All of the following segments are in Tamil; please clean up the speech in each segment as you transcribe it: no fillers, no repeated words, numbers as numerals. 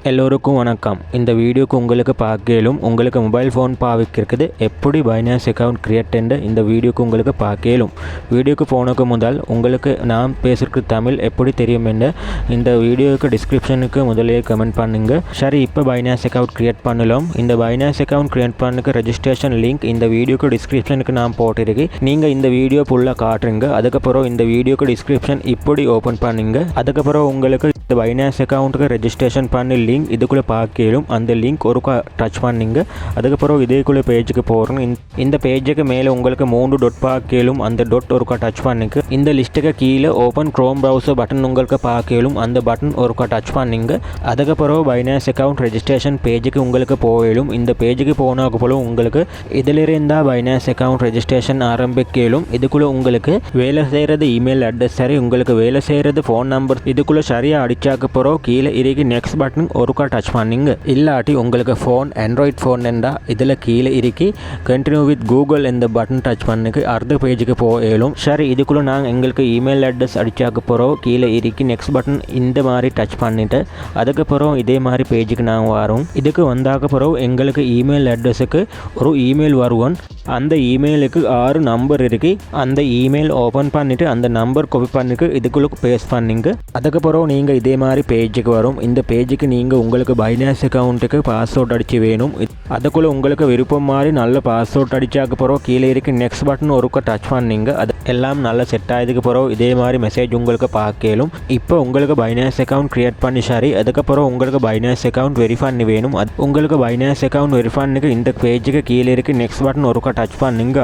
எல்லோருக்கும் வணக்கம். இந்த வீடியோக்கு உங்களுக்கு பார்க்கலும் உங்களுக்கு மொபைல் ஃபோன் பாவிக்கிறது எப்படி பைனான்ஸ் அக்கவுண்ட் கிரியேட் என்ற இந்த வீடியோக்கு உங்களுக்கு பார்க்கலும். வீடியோக்கு போனதுக்கு முதல் உங்களுக்கு நான் பேசுகிறது தமிழ் எப்படி தெரியும் என்ற இந்த வீடியோக்கு டிஸ்கிரிப்ஷனுக்கு முதலே கமெண்ட் பண்ணுங்க. சரி, இப்போ பைனான்ஸ் அக்கவுண்ட் கிரியேட் பண்ணலாம். இந்த பைனான்ஸ் அக்கவுண்ட் கிரியேட் பண்ணக்கு ரெஜிஸ்ட்ரேஷன் லிங்க் இந்த வீடியோக்கு டிஸ்கிரிப்ஷனுக்கு நான் போட்டிருக்கேன். நீங்கள் இந்த வீடியோ ஃபுல்லாக காட்டுறீங்க. அதுக்கப்புறம் இந்த வீடியோக்கு டிஸ்கிரிப்ஷன் இப்படி ஓப்பன் பண்ணுங்க. அதுக்கப்புறம் உங்களுக்கு இந்த பைனான்ஸ் அக்கவுண்ட்டுக்கு ரெஜிஸ்ட்ரேஷன் பண்ணி லிங்க் இதுக்குள்ளே பார்க்கலும். அந்த லிங்க் ஒருக்கா டச் பண்ணிங்க. அதுக்கப்புறம் இதேக்குள்ளே பேஜுக்கு போகிறோம். இந்த பேஜுக்கு மேலே உங்களுக்கு 3 டொட் பார்க்கலும். அந்த டொட் ஒருக்கா டச் பண்ணிங்க. இந்த லிஸ்ட்டுக்கு கீழே ஓப்பன் க்ரோம் ப்ரௌசர் பட்டன் உங்களுக்கு பார்க்கலும். அந்த பட்டன் ஒருக்கா டச் பண்ணிங்க. அதுக்கப்புறம் பைனான்ஸ் அக்கவுண்ட் ரெஜிஸ்ட்ரேஷன் பேஜுக்கு உங்களுக்கு போயிடும். இந்த பேஜுக்கு போனாக்கு போல உங்களுக்கு இதிலிருந்தா பைனான்ஸ் அக்கவுண்ட் ரெஜிஸ்ட்ரேஷன் ஆரம்பிக்கலும். இதுக்குள்ளே உங்களுக்கு வேலை செய்கிறது இமெயில் அட்ரஸ் சரி, உங்களுக்கு வேலை செய்கிறது ஃபோன் நம்பர் இதுக்குள்ளே சரியாக அடிச்சாக்க போகிறோம். கீழே இருக்கு நெக்ஸ்ட் பட்டன் ஒருக்கா டச் பண்ணிங்க. இல்லாட்டி உங்களுக்கு ஃபோன் ஆண்ட்ராய்ட் ஃபோன் என்றால் இதில் கீழே இருக்கு கண்டினியூ வித் கூகுள் இந்த பட்டன் டச் பண்ணிக்கு அடுத்த பேஜுக்கு போயிடும். சரி, இதுக்குள்ளே நாங்கள் எங்களுக்கு இமெயில் அட்ரஸ் அடிச்சாக்க போகிறோம். கீழே இருக்கு நெக்ஸ்ட் பட்டன் இந்த மாதிரி டச் பண்ணிவிட்டு அதுக்கப்புறம் இதே மாதிரி பேஜுக்கு நாங்கள் வரோம். இதுக்கு வந்தாக்க போகிறோம் எங்களுக்கு இமெயில் அட்ரஸுக்கு ஒரு இமெயில் வருவோம். அந்த இமெயிலுக்கு 6 நம்பர் இருக்கு. அந்த இமெயில் ஓப்பன் பண்ணிவிட்டு அந்த நம்பர் காப்பி பண்ணிட்டு இதுக்குள்ளே பேஸ்ட் பண்ணிங்க. அதுக்கப்புறம் நீங்கள் இதே மாதிரி பேஜுக்கு வரும். இந்த பேஜுக்கு நீங்கள் உங்களுக்கு பைனான்ஸ் அக்கௌண்ட்டுக்கு பாஸ்வேர்ட் அடித்து வேணும். அதுக்குள்ளே உங்களுக்கு விருப்பம் மாதிரி நல்ல பாஸ்வேர்ட் அடிச்சாக்க போகிறோம். கீழே இருக்கு நெக்ஸ்ட் பட்டன் ஒருக்க டச் பண்ணிங்க. அது எல்லாம் நல்லா செட் ஆகிதுக்கு போகிறோம். இதே மாதிரி மெசேஜ் உங்களுக்கு பார்க்கலும். இப்போ உங்களுக்கு பைனான்ஸ் அக்கௌண்ட் கிரியேட் பண்ணி சரி, அதுக்கப்புறம் உங்களுக்கு பைனான்ஸ் அக்கௌண்ட் வெரிஃபை பண்ணி வேணும். உங்களுக்கு பைனான்ஸ் அக்கௌண்ட் வெரிஃபை பண்ணிக்கு இந்த பேஜுக்கு கீழே இருக்கு நெக்ஸ்ட் பட்டன் ஒருக்க டச் பண்ணிங்க.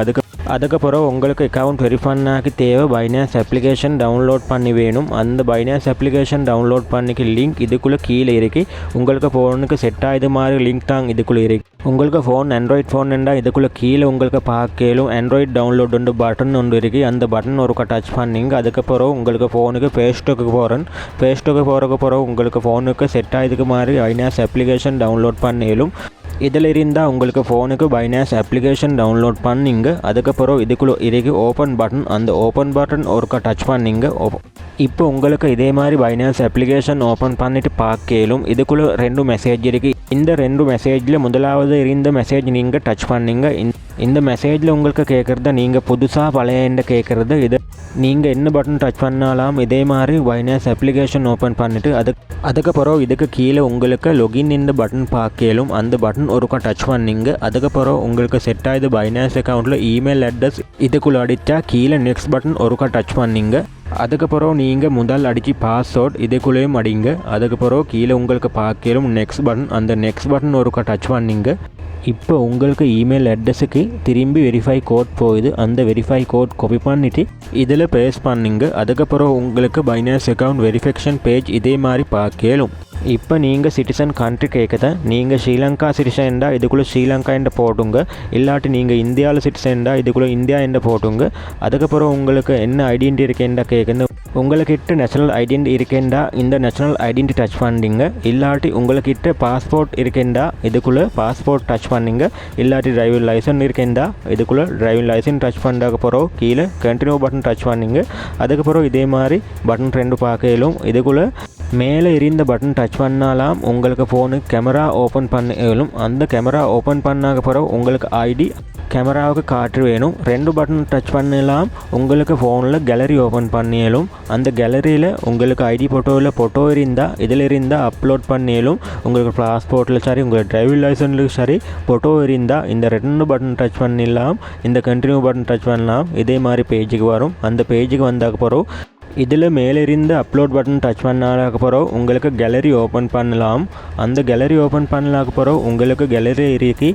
அதுக்கப்புறம் உங்களுக்கு அக்கௌண்ட் வெரிஃபை பண்ணாக்கு தேவை பைனான்ஸ் அப்ளிகேஷன் டவுன்லோட் பண்ணி வேணும். அந்த பைனான்ஸ் அப்ளிகேஷன் டவுன்லோட் பண்ணிக்கு லிங்க் இதுக்குள்ளே கீழே இருக்கு. உங்களுக்கு ஃபோனுக்கு செட் ஆகிது மாதிரி லிங்க் தான் இதுக்குள்ளே இருக்கு. உங்களுக்கு ஃபோன் ஆண்ட்ராய்ட் ஃபோன் என்றால் இதுக்குள்ளே கீழே உங்களுக்கு பார்க்கலும் ஆண்ட்ராய்ட் டவுன்லோட் ஒன்று பட்டன் ஒன்று இருக்குது. அந்த பட்டன் ஒருக்கா டச் பண்ணிங்க. அதுக்கப்புறம் உங்களுக்கு ஃபோனுக்கு பேஸ்டோக்கு போகிறேன். பேஸ்டோக்கு போகிறக்கு உங்களுக்கு ஃபோனுக்கு செட் ஆகிதுக்கு மாதிரி பைனான்ஸ் அப்ளிகேஷன் டவுன்லோட் பண்ணிலும். இதில் இருந்தால் உங்களுக்கு ஃபோனுக்கு பைனான்ஸ் அப்ளிகேஷன் டவுன்லோட் பண்ணிங்க. அதுக்கப்புறம் இதுக்குள்ளே இருக்கு ஓப்பன் பட்டன். அந்த ஓப்பன் பட்டன் ஒருக்கா டச் பண்ணிங்க. இப்போ உங்களுக்கு இதே மாதிரி பைனான்ஸ் அப்ளிகேஷன் ஓப்பன் பண்ணிவிட்டு பார்க்கலும். இதுக்குள்ளே 2 மெசேஜ் இருக்குது. இந்த 2 மெசேஜில் முதலாவது இருந்த மெசேஜ் நீங்கள் டச் பண்ணிங்க. இந்த மெசேஜில் உங்களுக்கு கேட்குறத நீங்கள் புதுசாக பழைய கேட்குறது இது நீங்கள் என்ன பட்டன் டச் பண்ணாலாம். இதே மாதிரி பைனான்ஸ் அப்ளிகேஷன் ஓப்பன் பண்ணிவிட்டு அதுக்கப்புறம் இதுக்கு கீழே உங்களுக்கு லொகின் இந்த பட்டன் பார்க்கலும். அந்த பட்டன் ஒருக்கா டச் பண்ணிங்க. அதுக்கப்புறம் உங்களுக்கு செட் ஆகிது பைனான்ஸ் அக்கௌண்ட்டில் இமெயில் அட்ரஸ் இதுக்குள்ளே அடித்தா கீழே நெக்ஸ்ட் பட்டன் ஒருக்கா டச் பண்ணிங்க. அதுக்கப்புறம் நீங்கள் முதல் அடித்து பாஸ்வேர்ட் இதுக்குள்ளேயும் அடிங்க. அதுக்கப்புறம் கீழே உங்களுக்கு பார்க்கலும் நெக்ஸ்ட் பட்டன். அந்த நெக்ஸ்ட் பட்டன் ஒருக்கா டச் பண்ணிங்க. இப்போ உங்களுக்கு இமெயில் அட்ரஸுக்கு திரும்பி வெரிஃபை கோட் போகுது. அந்த வெரிஃபை கோட் காப்பி பண்ணிவிட்டு இதில் பேஸ்ட் பண்ணிங்க. அதுக்கப்புறம் உங்களுக்கு பைனான்ஸ் அக்கௌண்ட் வெரிஃபிகேஷன் பேஜ் இதே மாதிரி பார்க்கலும். இப்போ நீங்கள் சிட்டிசன் கண்ட்ரி கேட்குத. நீங்கள் ஸ்ரீலங்கா சிட்டிசன்டா இதுக்குள்ளே ஸ்ரீலங்கா என்ற போட்டுங்க. இல்லாட்டி நீங்கள் இந்தியாவில் சிட்டிசன்டா இதுக்குள்ளே இந்தியா என்ற போட்டுங்க. அதுக்கப்புறம் உங்களுக்கு என்ன ஐடென்டி இருக்கேன்டா கேட்குது. உங்கள்கிட்ட நேஷனல் ஐடென்டி இருக்கேன்டா இந்த நேஷனல் ஐடென்டி டச் பண்ணிங்க. இல்லாட்டி உங்கள்கிட்ட பாஸ்போர்ட் இருக்கேன்டா இதுக்குள்ளே பாஸ்போர்ட் டச் பண்ணிங்க. இல்லாட்டி டிரைவிங் லைசன்ஸ் இருக்கேன்டா இதுக்குள்ளே டிரைவிங் லைசன்ஸ் டச் பண்ணதுக்கப்புறம் கீழே கண்டினியூ பட்டன் டச் பண்ணிங்க. அதுக்கப்புறம் இதே மாதிரி பட்டன் 2 பார்க்கலும். இதுக்குள்ளே மேலே இருந்த பட்டன் டச் பண்ணாலாம் உங்களுக்கு ஃபோனுக்கு கேமரா ஓப்பன் பண்ணலும். அந்த கேமரா ஓப்பன் பண்ணதுக்கப்புறம் உங்களுக்கு ஐடி கேமராவுக்கு காட்டு வேணும். 2 பட்டன் டச் பண்ணலாம். உங்களுக்கு ஃபோனில் கேலரி ஓப்பன் பண்ணியலும். அந்த கேலரியில் உங்களுக்கு ஐடி ஃபோட்டோ இருந்தால் இதில் இருந்தால் அப்லோட் பண்ணியலும். உங்களுக்கு பாஸ்போர்ட்டில் சரி, உங்களுக்கு டிரைவிங் லைசன்ஸில் சரி ஃபோட்டோ இருந்தால் இந்த 2 பட்டன் டச் பண்ணிடலாம். இந்த கண்டினியூ பட்டன் டச் பண்ணலாம். இதே மாதிரி பேஜுக்கு வரும். அந்த பேஜுக்கு வந்ததுக்கப்புறம் இதில் மேலே இருந்து அப்லோட் பட்டன் டச் பண்ணதுக்கப்புறம் உங்களுக்கு கேலரி ஓப்பன் பண்ணலாம். அந்த கேலரி ஓப்பன் பண்ணதுக்கப்புறம் உங்களுக்கு கேலரி இருக்கு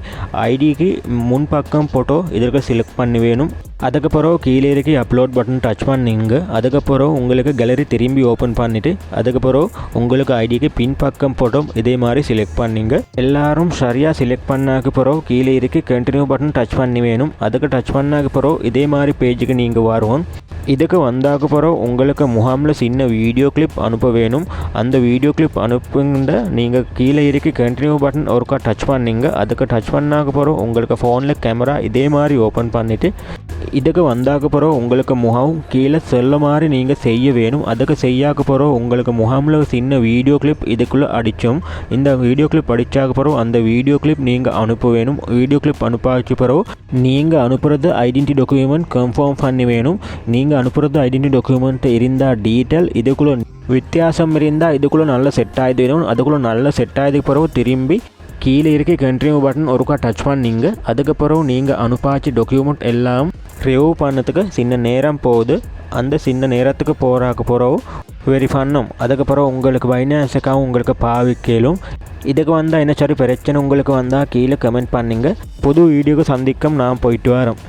ஐடிக்கு முன்பக்கம் ஃபோட்டோ இதற்கு செலக்ட் பண்ணி வேணும். அதுக்கப்புறம் கீழே இருக்கு அப்லோட் பட்டன் டச் பண்ணிங்க. அதுக்கப்புறம் உங்களுக்கு கேலரி திரும்பி ஓப்பன் பண்ணிவிட்டு அதுக்கப்புறம் உங்களுக்கு ஐடிக்கு பின்பக்கம் ஃபோட்டோ இதே மாதிரி செலக்ட் பண்ணிங்க. எல்லாரும் சரியாக செலக்ட் பண்ணதுக்கப்புறம் கீழே இருக்கு கண்டினியூ பட்டன் டச் பண்ணி வேணும். அதுக்கு டச் பண்ணதுக்கப்புறம் இதே மாதிரி பேஜுக்கு நீங்கள் வருவோம். இதுக்கு வந்ததுக்கப்புறம் உங்களுக்கு முகாமில் சின்ன வீடியோ கிளிப் அனுப்ப வேணும். அந்த வீடியோ கிளிப் அனுப்புங்க. நீங்கள் கீழே இருக்கு கண்டினியூ பட்டன் ஒருக்கா டச் பண்ணிங்க. அதுக்கு டச் பண்ணதுக்கப்புறம் உங்களுக்கு ஃபோனில் கேமரா இதே மாதிரி ஓப்பன் பண்ணிவிட்டு இதுக்கு வந்தாக்க பிறகு உங்களுக்கு முகம் கீழே சொல்ல மாதிரி நீங்கள் செய்ய வேணும். அதுக்கு செய்யாக்க பிறகு உங்களுக்கு முகமில் சின்ன வீடியோ கிளிப் இதுக்குள்ளே அடித்தோம். இந்த வீடியோ கிளிப் அடித்தாக்க பிறகு அந்த வீடியோ கிளிப் நீங்கள் அனுப்ப வேணும். வீடியோ கிளிப் அனுப்பாச்சு பிறகு நீங்கள் அனுப்புகிறது ஐடென்டி டாக்குமெண்ட் கன்ஃபார்ம் பண்ணி வேணும். நீங்கள் அனுப்புகிறது ஐடென்டி டாக்குமெண்ட் இருந்தால் டீட்டெயில் இதுக்குள்ளே வித்தியாசம் இருந்தால் இதுக்குள்ளே நல்லா செட் ஆகிது வேணும். அதுக்குள்ளே நல்லா செட் ஆகிதுக்கு பிறகு திரும்பி கீழே இருக்க கண்டினியூ பட்டன் ஒருக்கா டச் பண்ணிங்க. அதுக்கப்புறம் நீங்கள் அனுப்பாச்சு டாக்குமெண்ட் எல்லாம் ரிவ்யூ பண்ணதுக்கு சின்ன நேரம் போகுது. அந்த சின்ன நேரத்துக்கு பிறகு வெரி பண்ணோம். அதுக்கப்புறம் உங்களுக்கு பைனான்ஸ் அக்கௌண்ட் உங்களுக்கு பாவிக்கலும். இதுக்கு வந்தால் என்ன சரி பிரச்சனை உங்களுக்கு வந்தால் கீழே கமெண்ட் பண்ணுங்க. புது வீடியோக்கு சந்திக்கும் நான் போயிட்டு வரோம்.